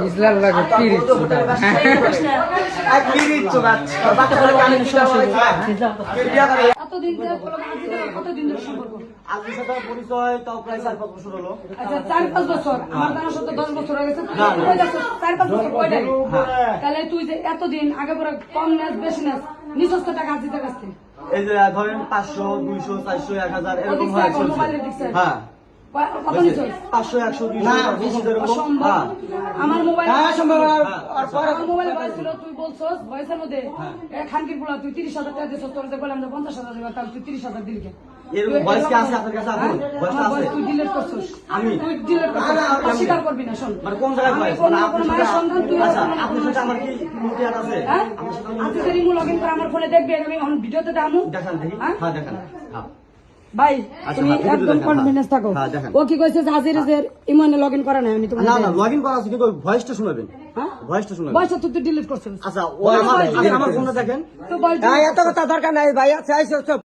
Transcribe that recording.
ইসলাম লাগে কি রিচুটা এতদিন কতদিন ধরে সম্পর্ক? আপনার সাথে পরিচয় তাও প্রায় 4-5 বছর হলো। আচ্ছা 4-5 বছর, আমার জানার সাথে 10 বছর হয়ে গেছে। তুই 4-5 বছর কয়টাই? তাহলে তুই যে এতদিন আগে পরে কম নেস বেশি নেস নিঃস্ব টাকা দিতে গেছে এই যে ধরেন 500, 200, 400, 1000 এরকম হয় চলছে। হ্যাঁ কত নিচ্ছিস? 500, 100, 200 এরকম। অসম্ভব। আমার মোবাইল সম্ভব আমার মোবাইলে ভয়েস ছিল, তুই বলছস ভয়েসের মধ্যে খানকির পোলা তুই 30,000 টাকা দিছস, তোর যে বললাম যে 50,000 দিবা, তাহলে তুই 30,000 দিলি কেন? এরকম ভয়েস কি আছে আপনার কাছে? এখন ভয়েস আমার আছে ভয়েস তুই ডিলিট করছস। আমি তুই ডিলিট করছস, অস্বীকার করবি না। শোন, মানে কোন জায়গায় আমি ভয়েস কোনো মানে কোনো মায়ের সন্তান, তুই আচ্ছা কোনো আপনার সাথে আমার কি মুটিয়াত আছে? হ্যাঁ আমার সাথে আজকে যদি মু লগইন করে আমার ফোনে দেখবি, আমি এখন ভিডিওতে দামু দেখান দেখি। হ্যাঁ? হ্যাঁ দেখান। হ্যাঁ ভাই আচ্ছা, তুমি হ্যাঁ, ভিডিওতে একদম দেখান, কনফিডেন্স থাকো। হ্যাঁ, দেখান। ও কি কইছে যে আজিরের ইমনে লগইন করে না, আমি তোমাকে না না লগইন করা আছে কিন্তু ভয়েসটা শুনাবেন। হ্যাঁ ভয়েসটা শুনাবেন। বয়স তুই ডিলিট করছিস। আচ্ছা ও আমার ফোনটা দেখেন। তো বল এত কথা দরকার নাই ভাই। আচ্ছা